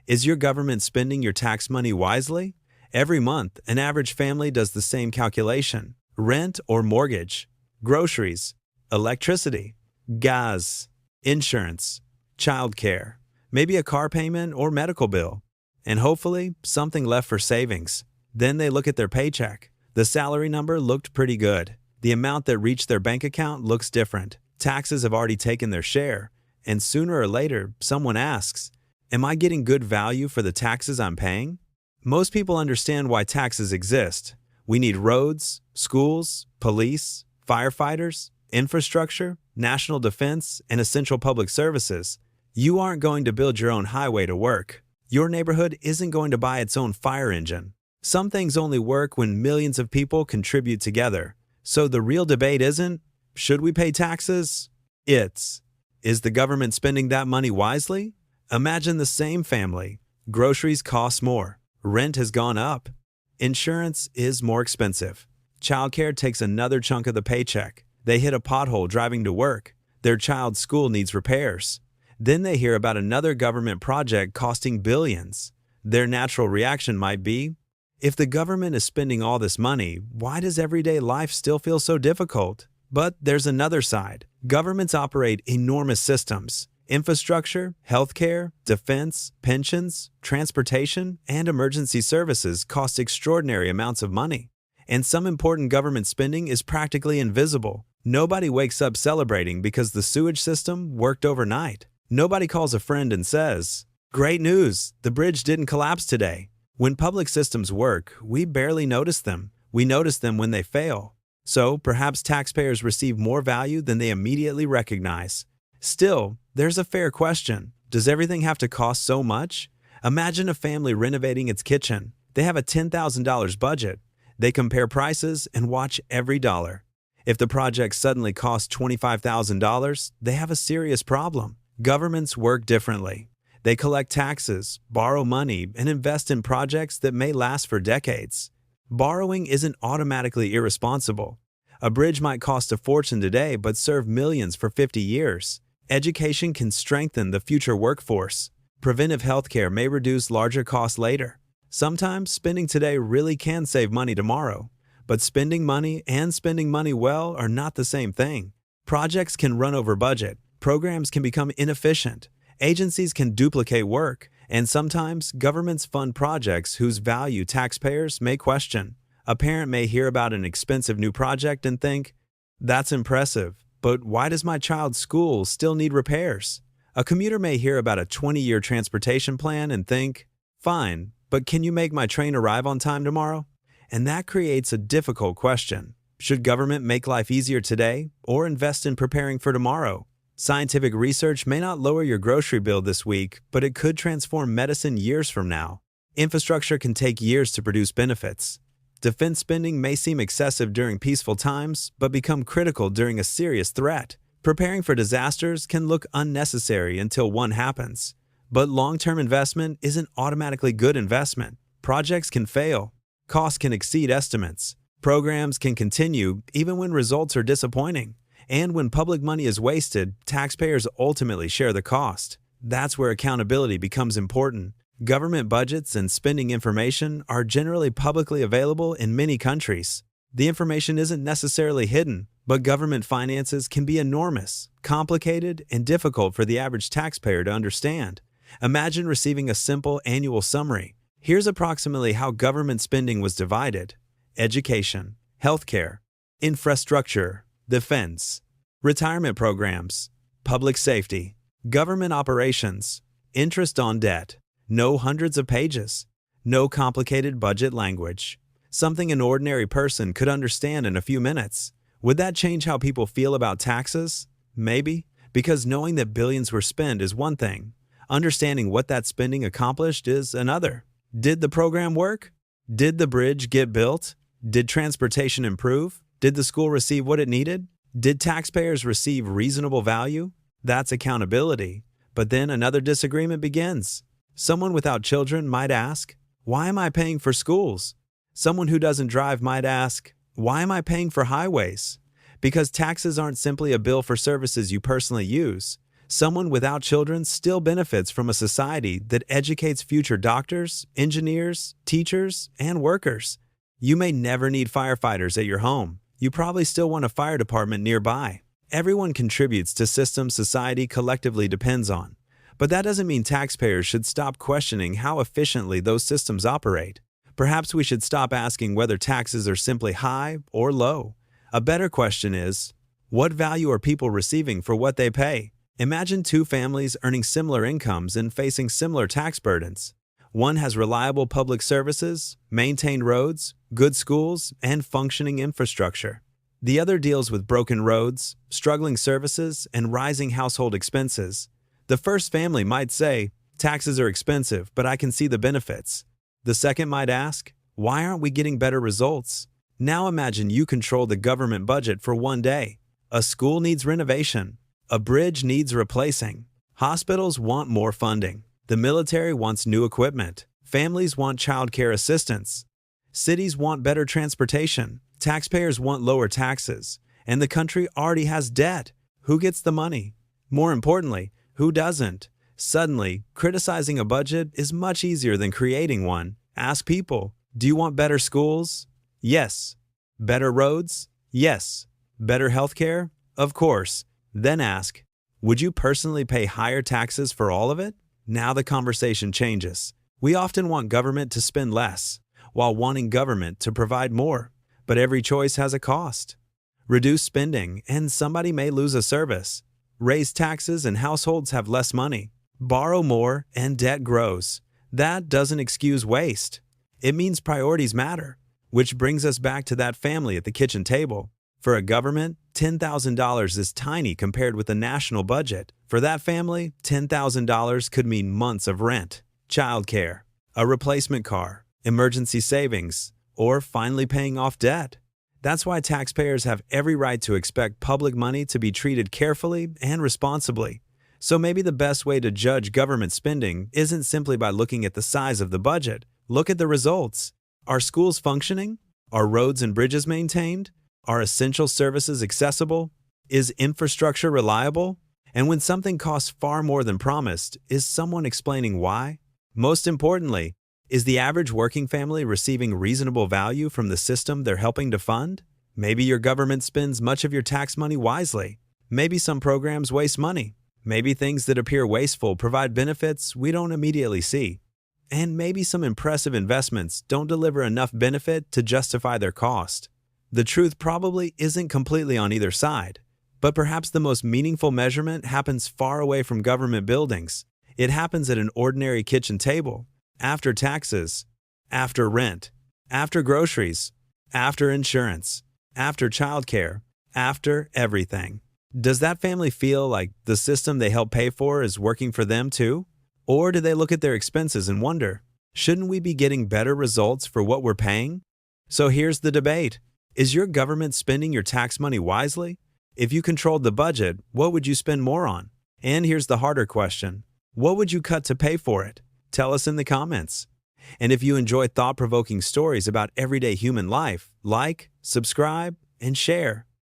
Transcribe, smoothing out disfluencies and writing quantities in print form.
Is your government spending your tax money wisely? Every month, an average family does the same calculation: rent or mortgage, groceries, electricity, gas, insurance, childcare, maybe a car payment or medical bill, and hopefully something left for savings. Then they look at their paycheck. The salary number looked pretty good. The amount that reached their bank account looks different. Taxes have already taken their share, and sooner or later, someone asks, am I getting good value for the taxes I'm paying? Most people understand why taxes exist. We need roads, schools, police, firefighters, infrastructure, national defense, and essential public services. You aren't going to build your own highway to work. Your neighborhood isn't going to buy its own fire engine. Some things only work when millions of people contribute together. So the real debate isn't, should we pay taxes? It's, is the government spending that money wisely? Imagine the same family. Groceries cost more. Rent has gone up. Insurance is more expensive. Childcare takes another chunk of the paycheck. They hit a pothole driving to work. Their child's school needs repairs. Then they hear about another government project costing billions. Their natural reaction might be, if the government is spending all this money, why does everyday life still feel so difficult? But there's another side. Governments operate enormous systems. Infrastructure, healthcare, defense, pensions, transportation, and emergency services cost extraordinary amounts of money. And some important government spending is practically invisible. Nobody wakes up celebrating because the sewage system worked overnight. Nobody calls a friend and says, "Great news, the bridge didn't collapse today." When public systems work, we barely notice them. We notice them when they fail. So perhaps taxpayers receive more value than they immediately recognize. Still, there's a fair question. Does everything have to cost so much? Imagine a family renovating its kitchen. They have a $10,000 budget. They compare prices and watch every dollar. If the project suddenly costs $25,000, they have a serious problem. Governments work differently. They collect taxes, borrow money, and invest in projects that may last for decades. Borrowing isn't automatically irresponsible. A bridge might cost a fortune today but serve millions for 50 years. Education can strengthen the future workforce. Preventive healthcare may reduce larger costs later. Sometimes spending today really can save money tomorrow. But spending money and spending money well are not the same thing. Projects can run over budget. Programs can become inefficient. Agencies can duplicate work. And sometimes governments fund projects whose value taxpayers may question. A parent may hear about an expensive new project and think, that's impressive, but why does my child's school still need repairs? A commuter may hear about a 20-year transportation plan and think, fine, but can you make my train arrive on time tomorrow? And that creates a difficult question. Should government make life easier today or invest in preparing for tomorrow? Scientific research may not lower your grocery bill this week, but it could transform medicine years from now. Infrastructure can take years to produce benefits. Defense spending may seem excessive during peaceful times, but become critical during a serious threat. Preparing for disasters can look unnecessary until one happens. But long-term investment isn't automatically good investment. Projects can fail. Costs can exceed estimates. Programs can continue even when results are disappointing. And when public money is wasted, taxpayers ultimately share the cost. That's where accountability becomes important. Government budgets and spending information are generally publicly available in many countries. The information isn't necessarily hidden, but government finances can be enormous, complicated, and difficult for the average taxpayer to understand. Imagine receiving a simple annual summary. Here's approximately how government spending was divided: education, healthcare, infrastructure, defense, retirement programs, public safety, government operations, interest on debt. No hundreds of pages. No complicated budget language. Something an ordinary person could understand in a few minutes. Would that change how people feel about taxes? Maybe, because knowing that billions were spent is one thing. Understanding what that spending accomplished is another. Did the program work? Did the bridge get built? Did transportation improve? Did the school receive what it needed? Did taxpayers receive reasonable value? That's accountability. But then another disagreement begins. Someone without children might ask, why am I paying for schools? Someone who doesn't drive might ask, why am I paying for highways? Because taxes aren't simply a bill for services you personally use. Someone without children still benefits from a society that educates future doctors, engineers, teachers, and workers. You may never need firefighters at your home. You probably still want a fire department nearby. Everyone contributes to systems society collectively depends on. But that doesn't mean taxpayers should stop questioning how efficiently those systems operate. Perhaps we should stop asking whether taxes are simply high or low. A better question is, what value are people receiving for what they pay? Imagine two families earning similar incomes and facing similar tax burdens. One has reliable public services, maintained roads, good schools, and functioning infrastructure. The other deals with broken roads, struggling services, and rising household expenses. The first family might say, taxes are expensive, but I can see the benefits. The second might ask, why aren't we getting better results? Now imagine you control the government budget for one day. A school needs renovation. A bridge needs replacing. Hospitals want more funding. The military wants new equipment. Families want childcare assistance. Cities want better transportation. Taxpayers want lower taxes. And the country already has debt. Who gets the money? More importantly, who doesn't? Suddenly, criticizing a budget is much easier than creating one. Ask people, do you want better schools? Yes. Better roads? Yes. Better healthcare? Of course. Then ask, would you personally pay higher taxes for all of it? Now the conversation changes. We often want government to spend less, while wanting government to provide more. But every choice has a cost. Reduce spending, and somebody may lose a service. Raise taxes, and households have less money. Borrow more, and debt grows. That doesn't excuse waste. It means priorities matter, which brings us back to that family at the kitchen table. For a government, $10,000 is tiny compared with the national budget. For that family, $10,000 could mean months of rent, childcare, a replacement car, emergency savings, or finally paying off debt. That's why taxpayers have every right to expect public money to be treated carefully and responsibly. So maybe the best way to judge government spending isn't simply by looking at the size of the budget. Look at the results. Are schools functioning? Are roads and bridges maintained? Are essential services accessible? Is infrastructure reliable? And when something costs far more than promised, is someone explaining why? Most importantly, is the average working family receiving reasonable value from the system they're helping to fund? Maybe your government spends much of your tax money wisely. Maybe some programs waste money. Maybe things that appear wasteful provide benefits we don't immediately see. And maybe some impressive investments don't deliver enough benefit to justify their cost. The truth probably isn't completely on either side, but perhaps the most meaningful measurement happens far away from government buildings. It happens at an ordinary kitchen table, after taxes, after rent, after groceries, after insurance, after childcare, after everything. Does that family feel like the system they help pay for is working for them too? Or do they look at their expenses and wonder, shouldn't we be getting better results for what we're paying? So here's the debate. Is your government spending your tax money wisely? If you controlled the budget, what would you spend more on? And here's the harder question. What would you cut to pay for it? Tell us in the comments. And if you enjoy thought-provoking stories about everyday human life, like, subscribe, and share.